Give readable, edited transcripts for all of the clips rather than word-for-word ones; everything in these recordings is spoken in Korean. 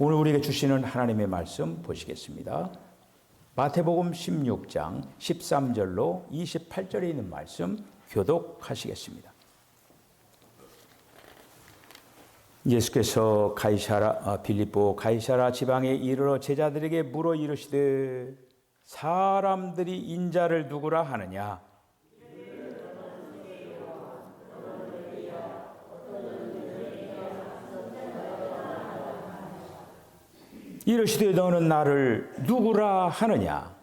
오늘 우리에게 주시는 하나님의 말씀 보시겠습니다. 마태복음 16장 13절로 28절에 있는 말씀 교독하시겠습니다. 예수께서 빌립보 가이사랴 지방에 이르러 제자들에게 물어 이르시되 사람들이 인자를 누구라 하느냐? 이르시되 너는 나를 누구라 하느냐?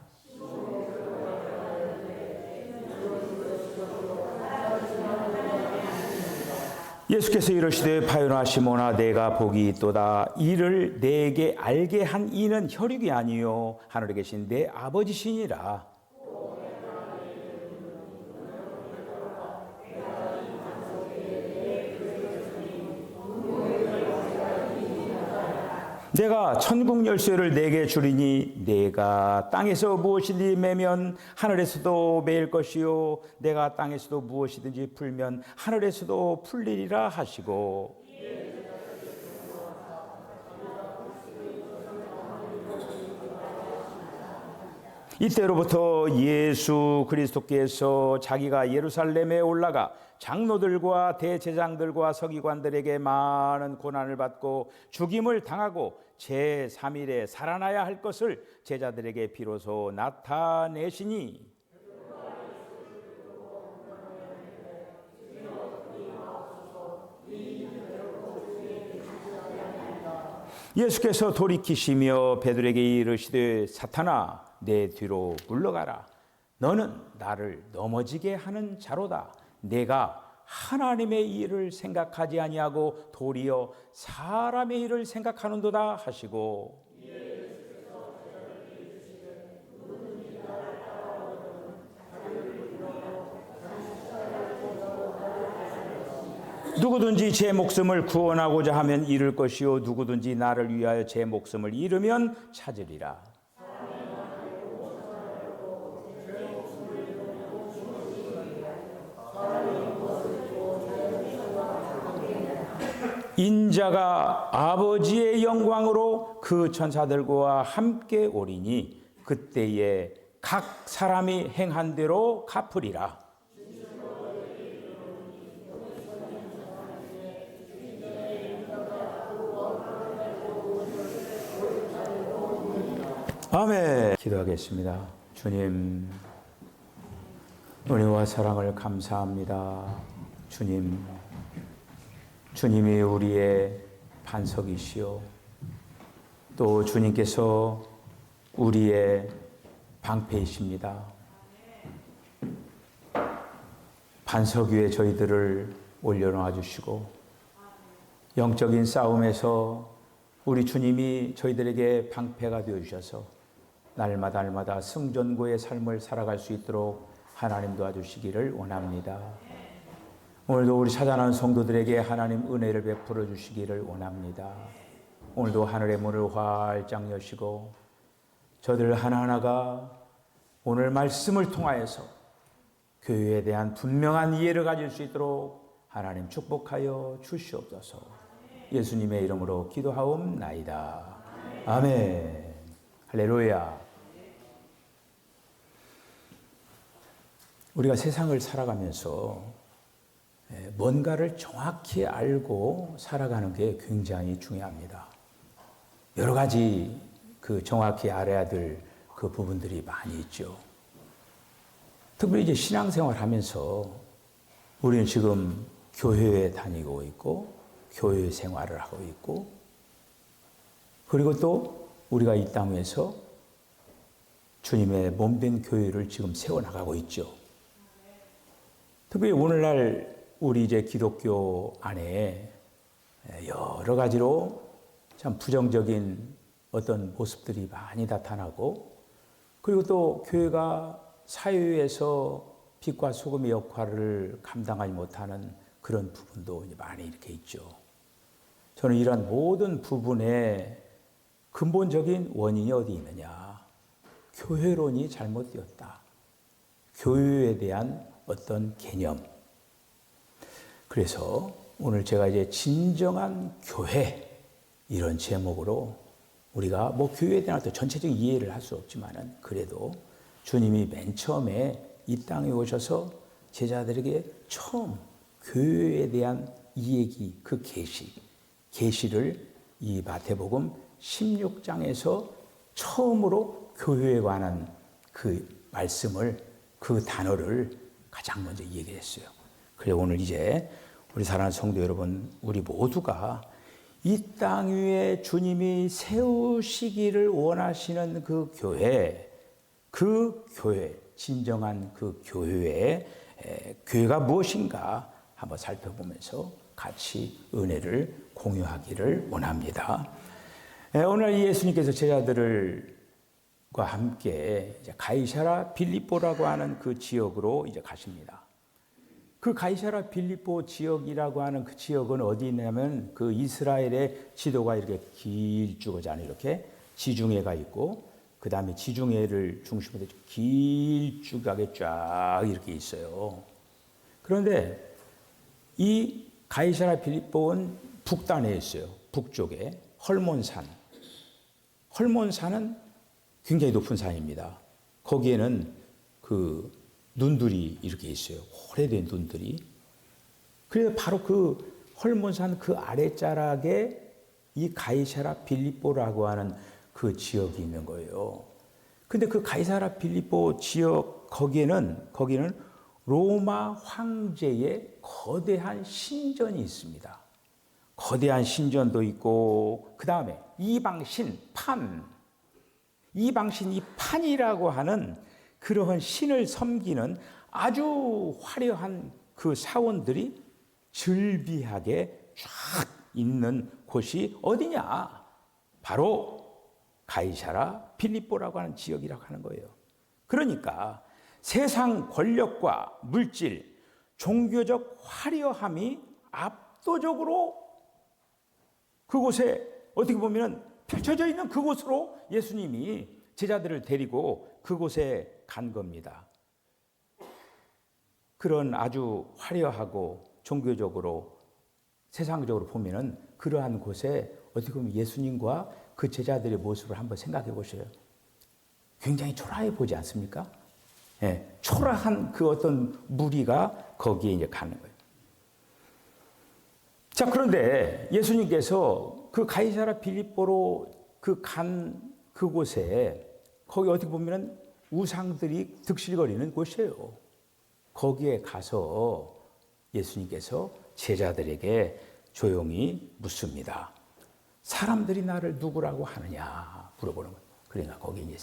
예수께서 이르시되 바요나 시몬아 내가 복이 있도다. 이를 내게 알게 한 이는 혈육이 아니요 하늘에 계신 내 아버지시니라. 내가 천국 열쇠를 내게 주리니 내가 땅에서 무엇이든지 매면 하늘에서도 매일 것이요 내가 땅에서도 무엇이든지 풀면 하늘에서도 풀리리라 하시고 이때로부터 예수 그리스도께서 자기가 예루살렘에 올라가 장로들과 대제장들과 서기관들에게 많은 고난을 받고 죽임을 당하고 제3일에 살아나야 할 것을 제자들에게 비로소 나타내시니 예수께서 돌이키시며 베드로에게 이르시되 사탄아 내 뒤로 물러가라. 너는 나를 넘어지게 하는 자로다. 내가 하나님의 일을 생각하지 아니하고 도리어 사람의 일을 생각하는도다 하시고 누구든지 제 목숨을 구원하고자 하면 잃을 것이요 누구든지 나를 위하여 제 목숨을 잃으면 찾으리라. 인자가 아버지의 영광으로 그 천사들과 함께 오리니 그때에 각 사람이 행한 대로 갚으리라. 아멘. 기도하겠습니다. 주님, 은혜와 사랑을 감사합니다. 주님이 우리의 반석이시오. 또 주님께서 우리의 방패이십니다. 반석 위에 저희들을 올려놓아 주시고 영적인 싸움에서 우리 주님이 저희들에게 방패가 되어 주셔서 날마다 승전고의 삶을 살아갈 수 있도록 하나님 도와주시기를 원합니다. 오늘도 우리 찾아난 성도들에게 하나님 은혜를 베풀어 주시기를 원합니다. 오늘도 하늘의 문을 활짝 여시고 저들 하나하나가 오늘 말씀을 통하여서 교회에 대한 분명한 이해를 가질 수 있도록 하나님 축복하여 주시옵소서. 예수님의 이름으로 기도하옵나이다. 아멘. 할렐루야. 우리가 세상을 살아가면서 뭔가를 정확히 알고 살아가는 게 굉장히 중요합니다. 여러 가지 정확히 알아야 될 그 부분들이 많이 있죠. 특별히 이제 신앙생활 하면서 우리는 지금 교회에 다니고 있고 교회 생활을 하고 있고 그리고 또 우리가 이 땅에서 주님의 몸된 교회를 지금 세워나가고 있죠. 특별히 오늘날 우리 이제 기독교 안에 여러 가지로 참 부정적인 어떤 모습들이 많이 나타나고 그리고 또 교회가 사회에서 빛과 소금의 역할을 감당하지 못하는 그런 부분도 많이 이렇게 있죠. 저는 이러한 모든 부분의 근본적인 원인이 어디 있느냐? 교회론이 잘못되었다. 교회에 대한 어떤 개념. 그래서 오늘 제가 이제 진정한 교회 이런 제목으로 우리가 뭐 교회에 대한 어떤 전체적인 이해를 할 수 없지만은 그래도 주님이 맨 처음에 이 땅에 오셔서 제자들에게 처음 교회에 대한 이 얘기, 그 계시를 이 마태복음 16장에서 처음으로 교회에 관한 그 말씀을, 그 단어를 가장 먼저 얘기했어요. 그래 오늘 이제 우리 사랑하는 성도 여러분, 우리 모두가 이 땅 위에 주님이 세우시기를 원하시는 그 교회, 진정한 그 교회가 무엇인가 한번 살펴보면서 같이 은혜를 공유하기를 원합니다. 오늘 예수님께서 제자들과 함께 가이사라 빌립보라고 하는 그 지역으로 이제 가십니다. 그 가이사라 빌립보 지역이라고 하는 그 지역은 어디 있냐면 그 이스라엘의 지도가 이렇게 길쭉하잖아요. 이렇게 지중해가 있고 그 다음에 지중해를 중심으로 길쭉하게 쫙 이렇게 있어요. 그런데 이 가이사라 빌립보는 북단에 있어요. 북쪽에 헐몬산은 굉장히 높은 산입니다. 거기에는 그 눈들이 이렇게 있어요. 오래된 눈들이. 그래서 바로 그 헐몬산 그 아래자락에 이 가이사라 빌립보라고 하는 그 지역이 있는 거예요. 근데 그 가이사라 빌립보 지역 거기는 로마 황제의 거대한 신전이 있습니다. 거대한 신전도 있고 그 다음에 이방신 이 판이라고 하는 그러한 신을 섬기는 아주 화려한 그 사원들이 즐비하게 쫙 있는 곳이 어디냐? 바로 가이사라 빌립보라고 하는 지역이라고 하는 거예요. 그러니까 세상 권력과 물질, 종교적 화려함이 압도적으로 그곳에 어떻게 보면 펼쳐져 있는 그곳으로 예수님이 제자들을 데리고 그곳에 간 겁니다. 그런 아주 화려하고 종교적으로 세상적으로 보면은 그러한 곳에 어떻게 보면 예수님과 그 제자들의 모습을 한번 생각해 보세요. 굉장히 초라해 보지 않습니까? 예, 초라한 그 어떤 무리가 거기에 이제 가는 거예요. 자, 그런데 예수님께서 그 가이사라 빌립보로 간 그곳에 거기 어떻게 보면 우상들이 득실거리는 곳이에요. 거기에 가서 예수님께서 제자들에게 조용히 묻습니다. 사람들이 나를 누구라고 하느냐 물어보는 거예요. 그러니까 거기 이제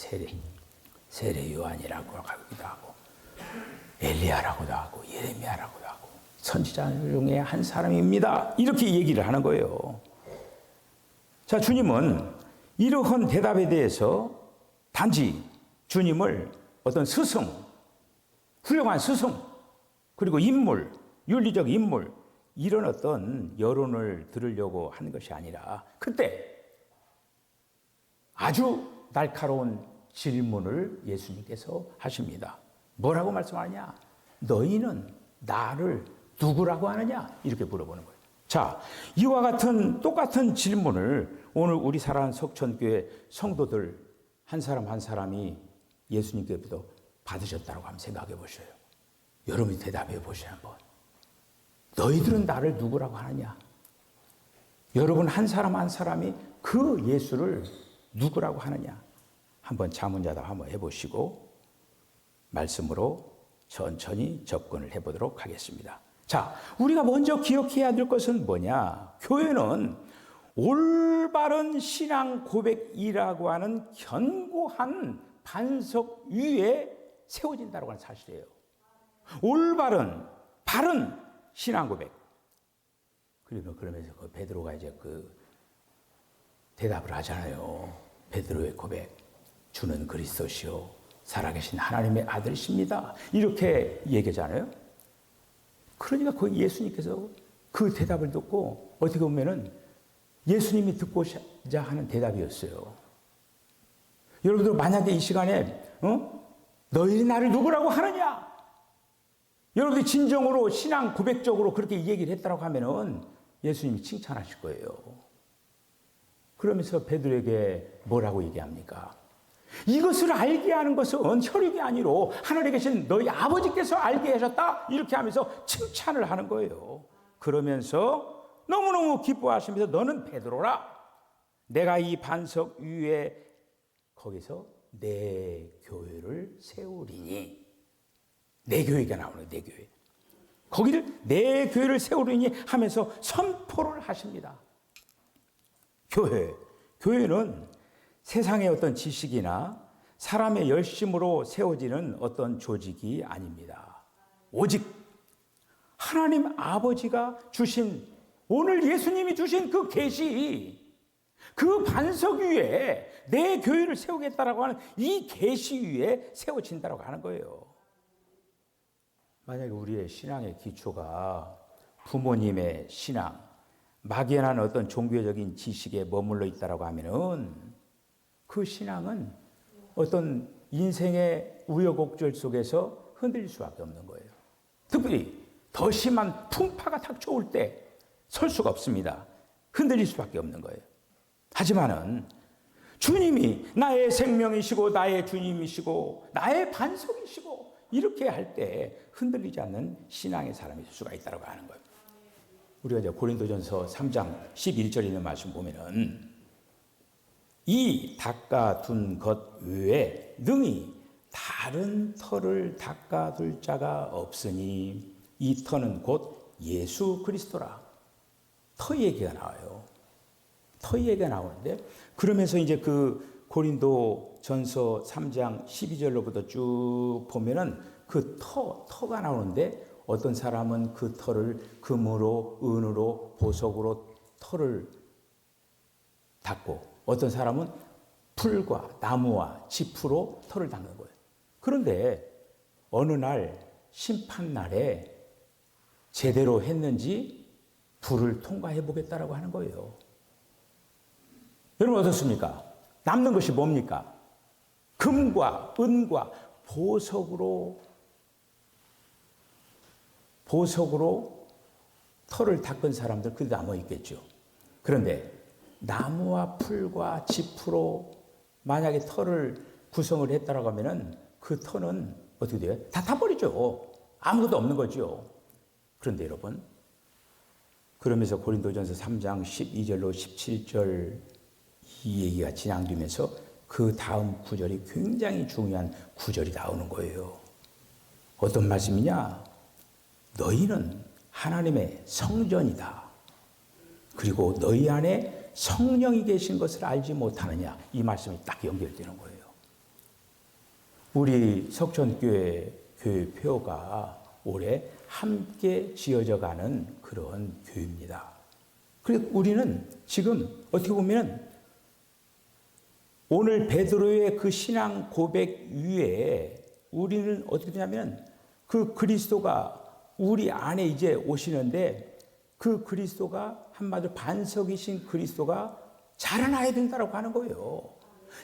세례 요한이라고 하기도 하고 엘리야라고도 하고 예레미야라고도 하고 선지자 중에 한 사람입니다. 이렇게 얘기를 하는 거예요. 자, 주님은 이러한 대답에 대해서 단지 주님을 어떤 스승, 훌륭한 스승, 그리고 인물, 윤리적 인물, 이런 어떤 여론을 들으려고 하는 것이 아니라 그때 아주 날카로운 질문을 예수님께서 하십니다. 뭐라고 말씀하느냐? 너희는 나를 누구라고 하느냐? 이렇게 물어보는 거예요. 자, 이와 같은 똑같은 질문을 오늘 우리 사랑하는 석천교회 성도들 한 사람 한 사람이 예수님께부터 받으셨다고 한번 생각해 보셔요. 여러분이 대답해 보세요 한번. 너희들은 나를 누구라고 하느냐? 여러분 한 사람 한 사람이 그 예수를 누구라고 하느냐? 한번 자문자답 한번 해보시고 말씀으로 천천히 접근을 해보도록 하겠습니다. 자, 우리가 먼저 기억해야 될 것은 뭐냐? 교회는 올바른 신앙 고백이라고 하는 견고한 반석 위에 세워진다고 하는 사실이에요. 올바른, 바른 신앙 고백. 그러면서 그 베드로가 이제 그 대답을 하잖아요. 베드로의 고백. 주는 그리스도시요 살아계신 하나님의 아들이십니다. 이렇게 얘기하잖아요. 그러니까 그 예수님께서 그 대답을 듣고 어떻게 보면은 예수님이 듣고자 하는 대답이었어요. 여러분들 만약에 이 시간에 너희들이 나를 누구라고 하느냐? 여러분들이 진정으로 신앙 고백적으로 그렇게 얘기를 했다고 하면은 예수님이 칭찬하실 거예요. 그러면서 베드로에게 뭐라고 얘기합니까? 이것을 알게 하는 것은 혈육이 아니로 하늘에 계신 너희 아버지께서 알게 하셨다. 이렇게 하면서 칭찬을 하는 거예요. 그러면서 너무너무 기뻐하시면서 너는 베드로라. 내가 이 반석 위에 거기서 내 교회를 세우리니. 내 교회가 나오는 내 교회. 거기를 내 교회를 세우리니 하면서 선포를 하십니다. 교회는 세상의 어떤 지식이나 사람의 열심으로 세워지는 어떤 조직이 아닙니다. 오직 하나님 아버지가 주신, 오늘 예수님이 주신 그 계시, 그 반석 위에 내 교회를 세우겠다라고 하는 이 계시 위에 세워진다라고 하는 거예요. 만약에 우리의 신앙의 기초가 부모님의 신앙, 막연한 어떤 종교적인 지식에 머물러 있다라고 하면은 그 신앙은 어떤 인생의 우여곡절 속에서 흔들릴 수밖에 없는 거예요. 특별히 더 심한 풍파가 닥쳐올 때 설 수가 없습니다. 흔들릴 수밖에 없는 거예요. 하지만은 주님이 나의 생명이시고 나의 주님이시고 나의 반석이시고 이렇게 할 때 흔들리지 않는 신앙의 사람이 될 수가 있다고 하는 거예요. 우리가 이제 고린도전서 3장 11절에 있는 말씀 보면은 이 닦아둔 것 외에 능히 다른 터를 닦아둘 자가 없으니 이 터는 곧 예수 그리스도라. 터 얘기가 나와요. 터 얘기가 나오는데 그러면서 이제 그 고린도 전서 3장 12절로부터 쭉 보면은 그 터가 나오는데 어떤 사람은 그 터를 금으로, 은으로, 보석으로 터를 닦고 어떤 사람은 풀과 나무와 짚으로 터를 닦는 거예요. 그런데 어느 날 심판날에 제대로 했는지 불을 통과해 보겠다라고 하는 거예요. 여러분 어떻습니까? 남는 것이 뭡니까? 금과 은과 보석으로 터를 닦은 사람들 그 남아 있겠죠. 그런데 나무와 풀과 짚으로 만약에 터를 구성을 했다라고 하면은 그 터는 어떻게 돼요? 다 타버리죠. 아무것도 없는 거죠. 그런데 여러분, 그러면서 고린도전서 3장 12절로 17절 이 얘기가 진행되면서 그 다음 구절이 굉장히 중요한 구절이 나오는 거예요. 어떤 말씀이냐? 너희는 하나님의 성전이다. 그리고 너희 안에 성령이 계신 것을 알지 못하느냐. 이 말씀이 딱 연결되는 거예요. 우리 석천교회 교회 표가 올해 함께 지어져 가는 그런 교회입니다. 그리고 우리는 지금 어떻게 보면 오늘 베드로의 그 신앙 고백 위에 우리는 어떻게 되냐면 그 그리스도가 우리 안에 이제 오시는데 그 그리스도가 한마디로 반석이신 그리스도가 자라나야 된다고 하는 거예요.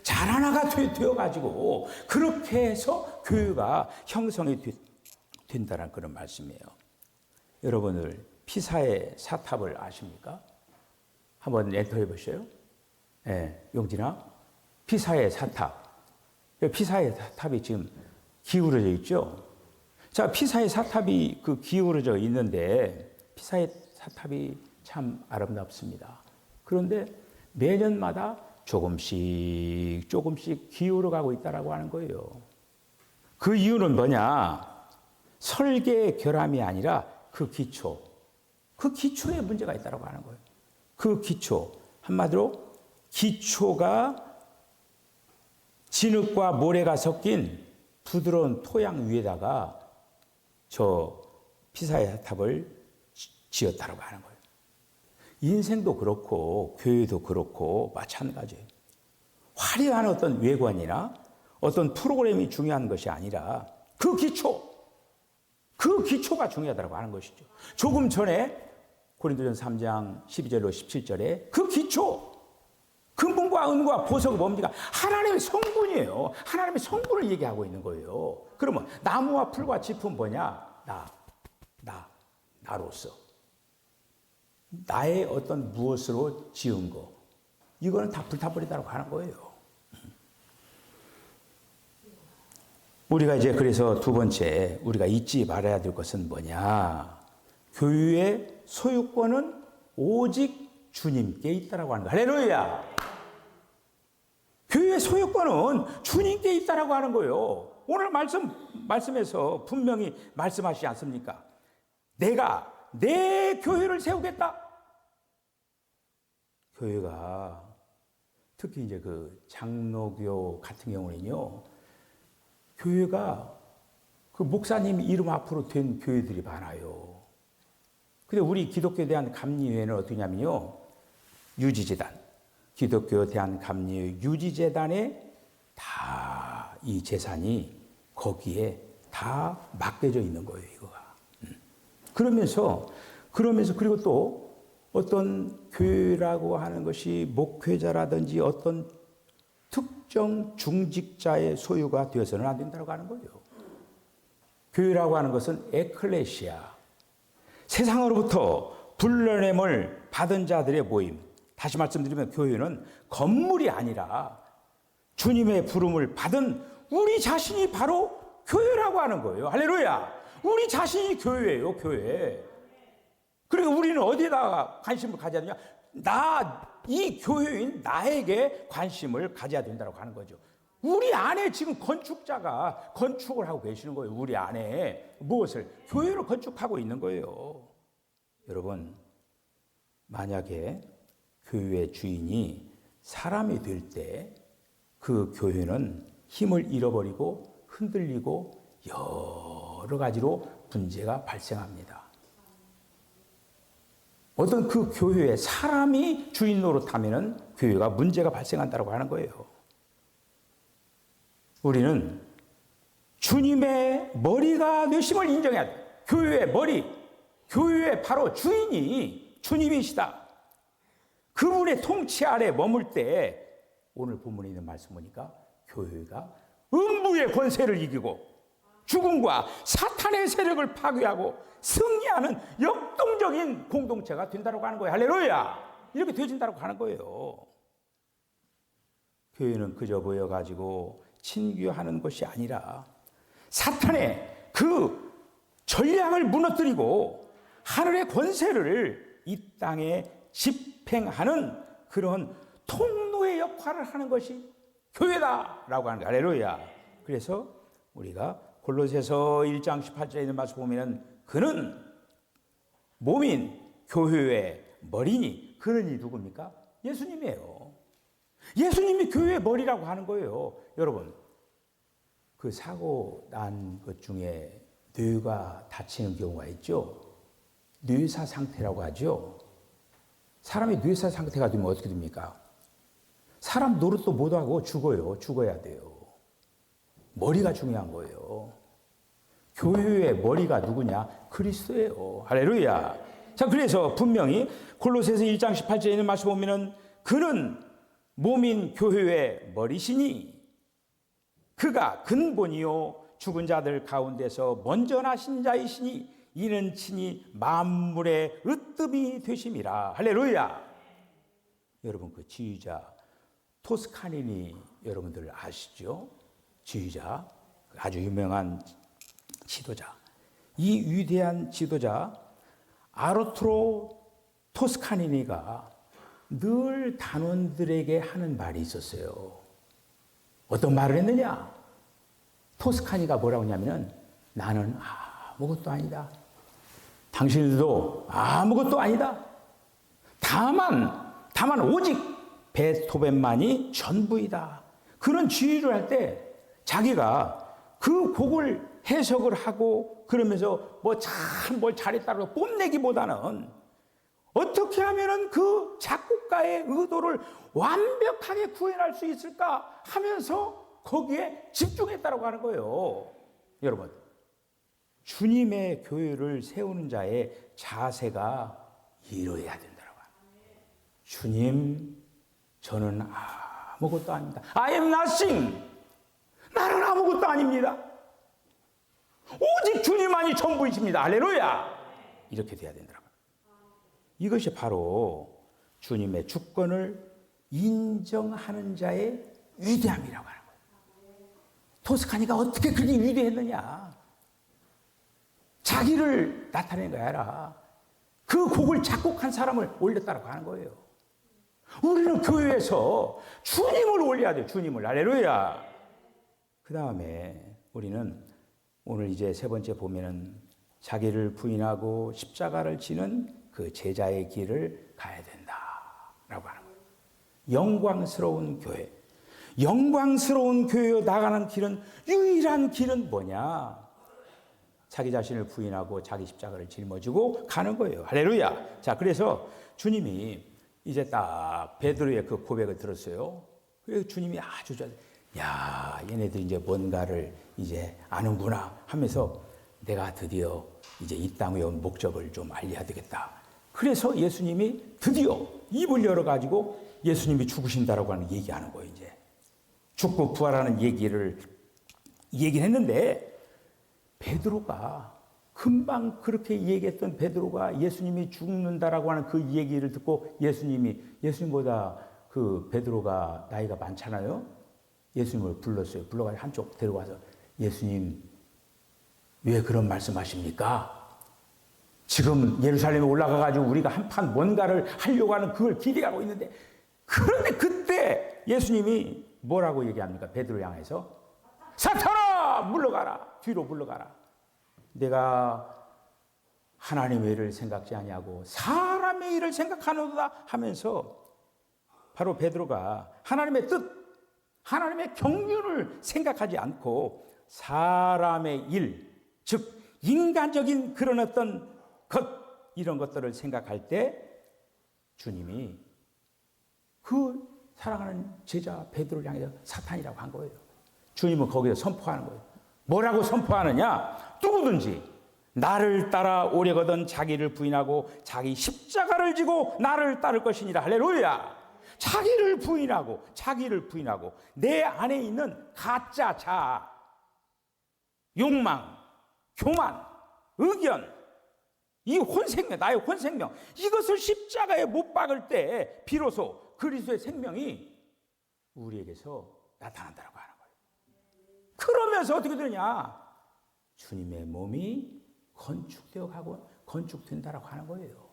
자라나가 되어가지고 그렇게 해서 교회가 형성이 된다는 그런 말씀이에요. 여러분들 피사의 사탑을 아십니까? 한번 엔터해 보세요. 네, 용진아. 피사의 사탑. 피사의 사탑이 지금 기울어져 있죠. 자, 피사의 사탑이 그 기울어져 있는데 피사의 사탑이 참 아름답습니다. 그런데 매년마다 조금씩 기울어 가고 있다라고 하는 거예요. 그 이유는 뭐냐? 설계 결함이 아니라 그 기초에 문제가 있다라고 하는 거예요. 그 기초, 한마디로 기초가 진흙과 모래가 섞인 부드러운 토양 위에다가 저 피사의 탑을 지었다라고 하는 거예요. 인생도 그렇고 교회도 그렇고 마찬가지예요. 화려한 어떤 외관이나 어떤 프로그램이 중요한 것이 아니라 그 기초가 중요하다고 하는 것이죠. 조금 전에 고린도전서 3장 12절로 17절에 그 기초, 금분과 은과 보석이 뭡니까? 하나님의 성분이에요. 하나님의 성분을 얘기하고 있는 거예요. 그러면 나무와 풀과 짚은 뭐냐? 나로서. 나의 어떤 무엇으로 지은 거. 이거는 다 불타버리다라고 하는 거예요. 우리가 이제 그래서 두 번째 우리가 잊지 말아야 될 것은 뭐냐? 교회의 소유권은 오직 주님께 있다라고 하는 거. 할렐루야! 교회의 소유권은 주님께 있다라고 하는 거예요. 오늘 말씀에서 분명히 말씀하시지 않습니까? 내가 내 교회를 세우겠다. 교회가 특히 이제 그 장로교 같은 경우는요, 교회가 그 목사님 이름 앞으로 된 교회들이 많아요. 근데 우리 기독교에 대한 감리회는 어떠냐면요, 유지재단, 기독교 대한감리회 유지재단에 다 이 재산이 거기에 다 맡겨져 있는 거예요, 이거가. 그러면서 그리고 또 어떤 교회라고 하는 것이 목회자라든지 어떤 특정 중직자의 소유가 되어서는 안 된다고 하는 거예요. 교회라고 하는 것은 에클레시아, 세상으로부터 불러냄을 받은 자들의 모임. 다시 말씀드리면 교회는 건물이 아니라 주님의 부름을 받은 우리 자신이 바로 교회라고 하는 거예요. 할렐루야! 우리 자신이 교회예요, 교회. 그러니까 우리는 어디에다가 관심을 가져야 되냐? 이 교회인 나에게 관심을 가져야 된다고 하는 거죠. 우리 안에 지금 건축자가 건축을 하고 계시는 거예요. 우리 안에 무엇을? 교회를 건축하고 있는 거예요. 여러분, 만약에 교회의 주인이 사람이 될 때 그 교회는 힘을 잃어버리고 흔들리고 여러 가지로 문제가 발생합니다. 어떤 그 교회에 사람이 주인 노릇하면은 교회가 문제가 발생한다고 하는 거예요. 우리는 주님의 머리가 되심을 인정해야 돼요. 교회의 머리, 교회의 바로 주인이 주님이시다. 그분의 통치 아래 머물 때 오늘 본문에 있는 말씀 보니까 교회가 음부의 권세를 이기고 죽음과 사탄의 세력을 파괴하고 승리하는 역동적인 공동체가 된다고 하는 거예요. 할렐루야! 이렇게 되어진다고 하는 거예요. 교회는 그저 모여가지고 친교하는 것이 아니라 사탄의 그 전략을 무너뜨리고 하늘의 권세를 이 땅에 집행하는 그런 통로의 역할을 하는 것이 교회다라고 하는 거예요. 할렐루야! 그래서 우리가 골로새서 1장 18절에 있는 말씀 보면 그는 몸인 교회의 머리니, 그는이 누굽니까? 예수님이에요. 예수님이 교회의 머리라고 하는 거예요. 여러분, 그 사고 난 것 중에 뇌가 다치는 경우가 있죠. 뇌사 상태라고 하죠. 사람이 뇌사 상태가 되면 어떻게 됩니까? 사람 노릇도 못하고 죽어야 돼요. 머리가 중요한 거예요. 교회의 머리가 누구냐? 그리스도예요. 할렐루야. 자, 그래서 분명히 골로새서 1장 18절에 있는 말씀 보면은 그는 몸인 교회의 머리시니 그가 근본이요 죽은 자들 가운데서 먼저 나신 자이시니 이는 친히 만물의 으뜸이 되심이라. 할렐루야. 여러분, 그 지휘자 토스카니니 여러분들 아시죠? 지휘자, 아주 유명한 지도자. 이 위대한 지도자 아르투로 토스카니니가 늘 단원들에게 하는 말이 있었어요. 어떤 말을 했느냐? 토스카니가 뭐라고 했냐면 나는 아무것도 아니다. 당신들도 아무것도 아니다. 다만 오직 베토벤만이 전부이다. 그런 지휘를 할 때 자기가 그 곡을 해석을 하고 그러면서 뭘 잘했다고 뽐내기보다는 어떻게 하면은 그 작곡가의 의도를 완벽하게 구현할 수 있을까 하면서 거기에 집중했다고 하는 거예요. 여러분, 주님의 교회를 세우는 자의 자세가 이러해야 된다고 합니다. 주님, 저는 아무것도 아닙니다. I am nothing. 나는 아무것도 아닙니다. 오직 주님만이 전부이십니다. 할렐루야. 이렇게 돼야 된다고. 이것이 바로 주님의 주권을 인정하는 자의 위대함이라고 하는 거예요. 토스카니가 어떻게 그렇게 위대했느냐? 자기를 나타낸 거 아니라 그 곡을 작곡한 사람을 올렸다고 하는 거예요. 우리는 교회에서 주님을 올려야 돼요. 주님을. 할렐루야. 그 다음에 우리는 오늘 이제 세 번째 보면은 자기를 부인하고 십자가를 지는 그 제자의 길을 가야 된다라고 하는 거예요. 영광스러운 교회. 영광스러운 교회에 나가는 길은, 유일한 길은 뭐냐? 자기 자신을 부인하고 자기 십자가를 짊어지고 가는 거예요. 할렐루야. 자, 그래서 주님이 이제 딱 베드로의 그 고백을 들었어요. 그래서 주님이 아주 야, 얘네들 이제 뭔가를 이제 아는구나 하면서 내가 드디어 이제 이 땅에 온 목적을 좀 알려야 되겠다. 그래서 예수님이 드디어 입을 열어가지고 예수님이 죽으신다라고 하는 얘기하는 거예요. 이제 죽고 부활하는 얘기를 했는데, 베드로가 금방 그렇게 얘기했던 베드로가 예수님이 죽는다라고 하는 그 얘기를 듣고 예수님보다 그 베드로가 나이가 많잖아요. 예수님을 불렀어요. 불러가지고 한쪽 데려가서 예수님 왜 그런 말씀하십니까? 지금 예루살렘에 올라가가지고 우리가 한판 뭔가를 하려고 하는 그걸 기대하고 있는데, 그런데 그때 예수님이 뭐라고 얘기합니까? 베드로 향해서 사탄아 물러가라. 뒤로 물러가라. 내가 하나님의 일을 생각지 아니하고 사람의 일을 생각하노다 하면서 바로 베드로가 하나님의 뜻, 하나님의 경륜을 생각하지 않고 사람의 일, 즉 인간적인 그런 어떤 것, 이런 것들을 생각할 때 주님이 그 사랑하는 제자 베드로를 향해서 사탄이라고 한 거예요. 주님은 거기서 선포하는 거예요. 뭐라고 선포하느냐? 누구든지 나를 따라 오려거든 자기를 부인하고 자기 십자가를 지고 나를 따를 것이니라. 할렐루야. 자기를 부인하고 내 안에 있는 가짜 자아, 욕망, 교만, 의견, 이 혼생명, 나의 혼생명, 이것을 십자가에 못 박을 때 비로소 그리스도의 생명이 우리에게서 나타난다고 하는 거예요. 그러면서 어떻게 되느냐? 주님의 몸이 건축되어 가고 건축된다라고 하는 거예요.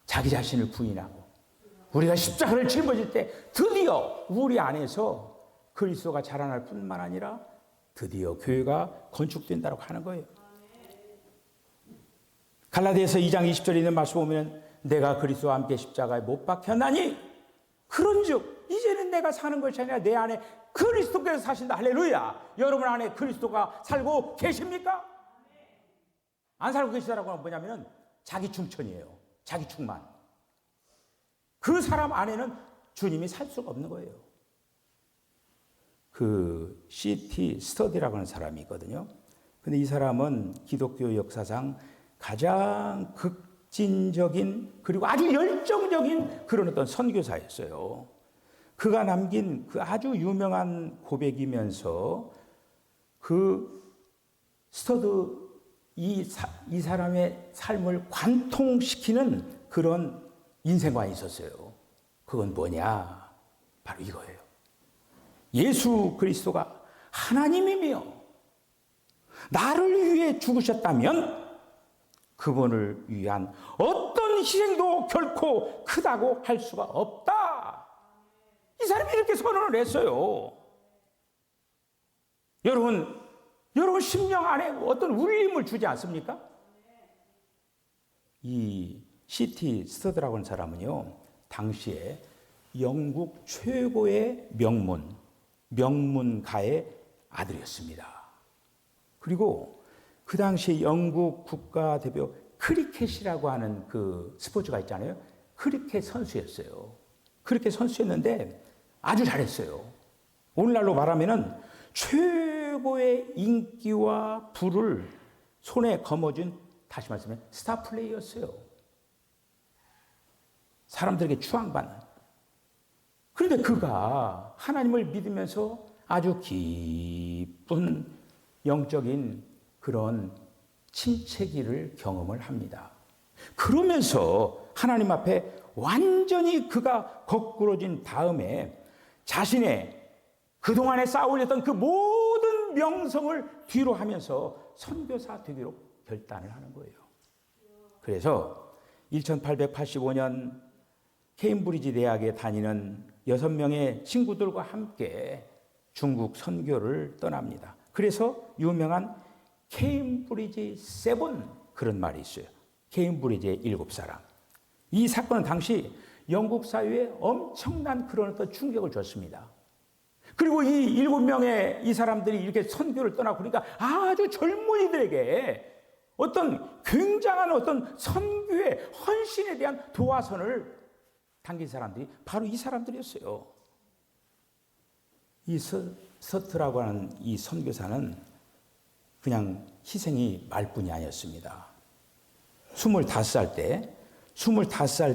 자기 자신을 부인하고 우리가 십자가를 짊어질 때 드디어 우리 안에서 그리스도가 자라날 뿐만 아니라 드디어 교회가 건축된다라고 하는 거예요. 갈라디아서 2장 20절에 있는 말씀 보면 내가 그리스도와 함께 십자가에 못 박혔나니 그런즉 이제는 내가 사는 것이 아니라 내 안에 그리스도께서 사신다. 할렐루야. 여러분 안에 그리스도가 살고 계십니까? 안 살고 계시다라고 하면 뭐냐면 자기 충천이에요. 자기 충만. 그 사람 안에는 주님이 살 수가 없는 거예요. 그 C.T. 스터디라고 하는 사람이 있거든요. 근데 이 사람은 기독교 역사상 가장 극진적인 그리고 아주 열정적인 그런 어떤 선교사였어요. 그가 남긴 그 아주 유명한 고백이면서 그 스터드 이 사람의 삶을 관통시키는 그런 인생관이 있었어요. 그건 뭐냐? 바로 이거예요. 예수 그리스도가 하나님이며 나를 위해 죽으셨다면 그분을 위한 어떤 희생도 결코 크다고 할 수가 없다. 이 사람이 이렇게 선언을 했어요. 여러분 심령 안에 어떤 울림을 주지 않습니까? 이 C.T. 스터드라고 하는 사람은요, 당시에 영국 최고의 명문가의 아들이었습니다. 그리고 그 당시 영국 국가대표 크리켓이라고 하는 그 스포츠가 있잖아요. 크리켓 선수였어요. 크리켓 선수였는데 아주 잘했어요. 오늘날로 말하면은 최고의 인기와 부를 손에 거머쥔, 다시 말씀하면 스타 플레이였어요. 사람들에게 추앙받는. 그런데 그가 하나님을 믿으면서 아주 깊은 영적인 그런 침체기를 경험을 합니다. 그러면서 하나님 앞에 완전히 그가 거꾸러진 다음에 자신의 그동안에 쌓아올렸던 그 모든 명성을 뒤로 하면서 선교사 되기로 결단을 하는 거예요. 그래서 1885년 케임브리지 대학에 다니는 6명의 친구들과 함께 중국 선교를 떠납니다. 그래서 유명한 케임브리지 세븐 그런 말이 있어요. 케임브리지의 7사람. 이 사건은 당시 영국 사회에 엄청난 그런 어떤 충격을 줬습니다. 그리고 이 7명의 이 사람들이 이렇게 선교를 떠나고 그러니까 아주 젊은이들에게 어떤 굉장한 어떤 선교의 헌신에 대한 도화선을 당긴 사람들이 바로 이 사람들이었어요. 이 서트라고 하는 이 선교사는 그냥 희생이 말뿐이 아니었습니다. 25살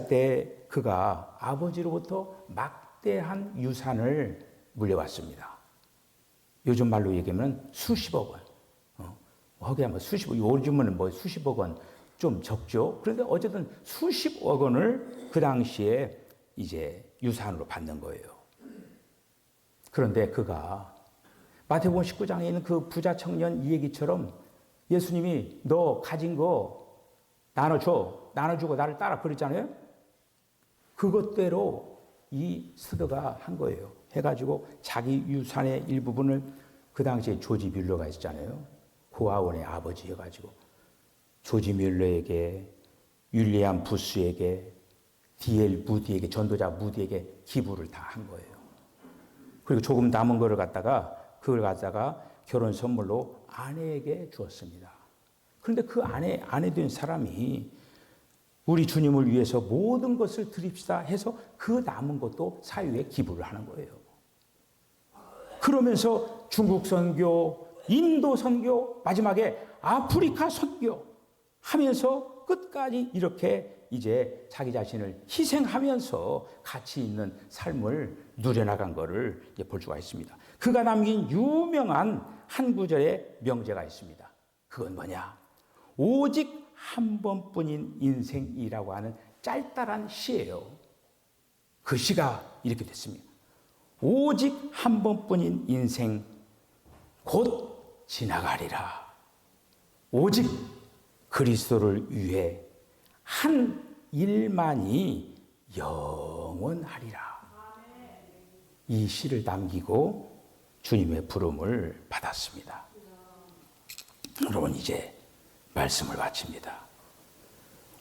때 그가 아버지로부터 막대한 유산을 물려왔습니다. 요즘 말로 얘기하면 수십억 원. 허기하면 수십억, 요즘은 뭐 수십억 원 좀 적죠. 그런데 어쨌든 수십억 원을 그 당시에 이제 유산으로 받는 거예요. 그런데 그가 마태복음 19장에 있는 그 부자 청년 이 얘기처럼 예수님이 너 가진 거 나눠주고 나를 따라 그랬잖아요. 그것대로 이 스드가 한 거예요. 해가지고 자기 유산의 일부분을 그 당시에 조지 뮬러가 있었잖아요. 고아원의 아버지여가지고 조지 뮬러에게, 윌리엄 부스에게, D.L. 무디에게, 전도자 무디에게 기부를 다 한 거예요. 그리고 조금 남은 거를 그걸 갖다가 결혼 선물로 아내에게 주었습니다. 그런데 그 아내 된 사람이 우리 주님을 위해서 모든 것을 드립시다 해서 그 남은 것도 사유에 기부를 하는 거예요. 그러면서 중국 선교, 인도 선교, 마지막에 아프리카 선교 하면서 끝까지 이렇게 이제 자기 자신을 희생하면서 가치 있는 삶을 누려나간 것을 볼 수가 있습니다. 그가 남긴 유명한 한 구절의 명제가 있습니다. 그건 뭐냐? 오직 한 번뿐인 인생이라고 하는 짤짤한 시예요. 그 시가 이렇게 됐습니다. 오직 한 번뿐인 인생 곧 지나가리라. 오직 그리스도를 위해 한 일만이 영원하리라. 이 시를 남기고 주님의 부름을 받았습니다. 여러분 이제 말씀을 마칩니다.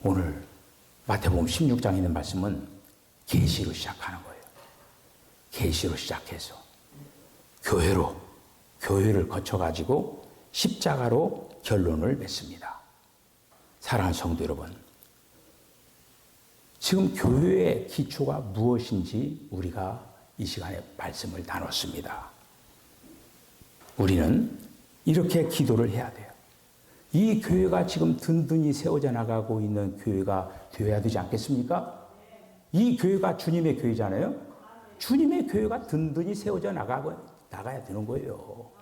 오늘 마태복음 16장에 있는 말씀은 계시로 시작하는 거예요. 계시로 시작해서 교회를 거쳐가지고 십자가로 결론을 맺습니다. 사랑하는 성도 여러분, 지금 교회의 기초가 무엇인지 우리가 이 시간에 말씀을 나눴습니다. 우리는 이렇게 기도를 해야 돼요. 이 교회가 지금 든든히 세워져 나가고 있는 교회가 되어야 되지 않겠습니까? 이 교회가 주님의 교회잖아요. 주님의 교회가 든든히 세워져 나가야 되는 거예요.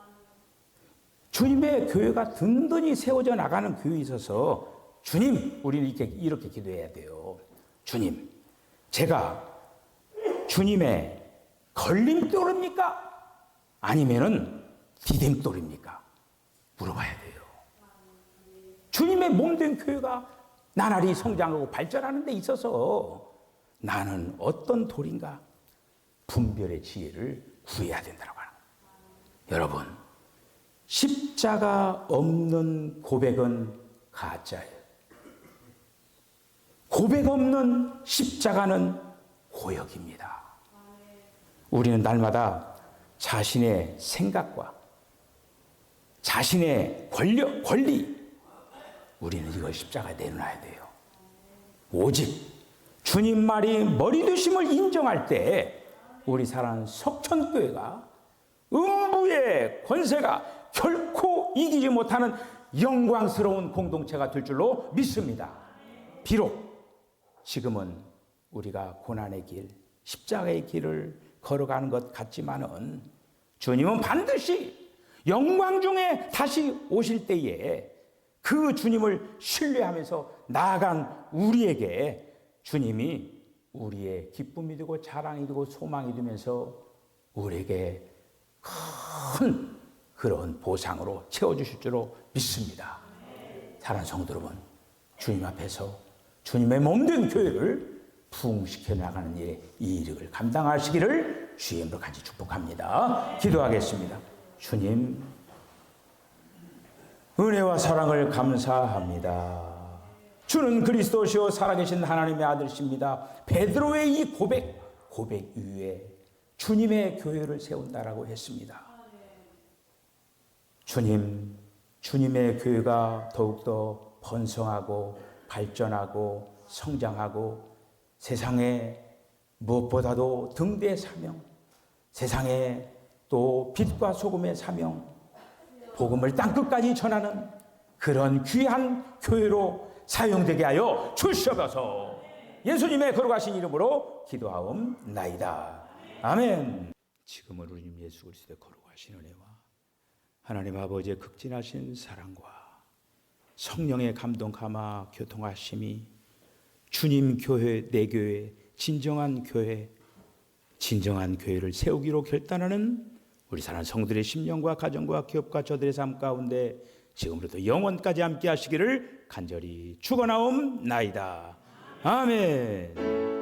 주님의 교회가 든든히 세워져 나가는 교회에 있어서 주님, 우리는 이렇게 기도해야 돼요. 주님, 제가 주님의 걸림돌입니까? 아니면은 디딤돌입니까? 물어봐야 돼요. 주님의 몸된 교회가 나날이 성장하고 발전하는 데 있어서 나는 어떤 돌인가? 분별의 지혜를 구해야 된다고 하는 거예요. 여러분, 십자가 없는 고백은 가짜예요. 고백 없는 십자가는 고역입니다. 우리는 날마다 자신의 생각과 자신의 권리, 우리는 이걸 십자가에 내놔야 돼요. 오직 주님 말이 머리 되심을 인정할 때 우리 사랑하는 석천교회가 음부의 권세가 결코 이기지 못하는 영광스러운 공동체가 될 줄로 믿습니다. 비록 지금은 우리가 고난의 길, 십자가의 길을 걸어가는 것 같지만은 주님은 반드시 영광 중에 다시 오실 때에 그 주님을 신뢰하면서 나아간 우리에게 주님이 우리의 기쁨이 되고 자랑이 되고 소망이 되면서 우리에게 큰 그런 보상으로 채워주실 줄로 믿습니다. 사랑하는 성도 여러분, 주님 앞에서 주님의 몸된 교회를 부흥시켜 나가는 일에 이 이력을 감당하시기를 주의 이름으로 간절히 축복합니다. 기도하겠습니다. 주님, 은혜와 사랑을 감사합니다. 주는 그리스도시요 살아계신 하나님의 아들이십니다. 베드로의 이 고백 이후에 주님의 교회를 세운다라고 했습니다. 주님, 주님의 교회가 더욱더 번성하고 발전하고 성장하고 세상에 무엇보다도 등대의 사명, 세상에 또 빛과 소금의 사명, 복음을 땅끝까지 전하는 그런 귀한 교회로 사용되게 하여 주시옵소서. 예수님의 거룩하신 이름으로 기도하옵나이다. 아멘. 지금은 우리 주님 예수 그리스도의 거룩하신 은혜와 하나님 아버지의 극진하신 사랑과 성령의 감동 감화 교통하심이 주님 교회, 내 교회, 진정한 교회를 세우기로 결단하는 우리 사랑하는 성들의 심령과 가정과 기업과 저들의 삶 가운데 지금부터 영원까지 함께 하시기를 간절히 축원하옵나이다. 아멘.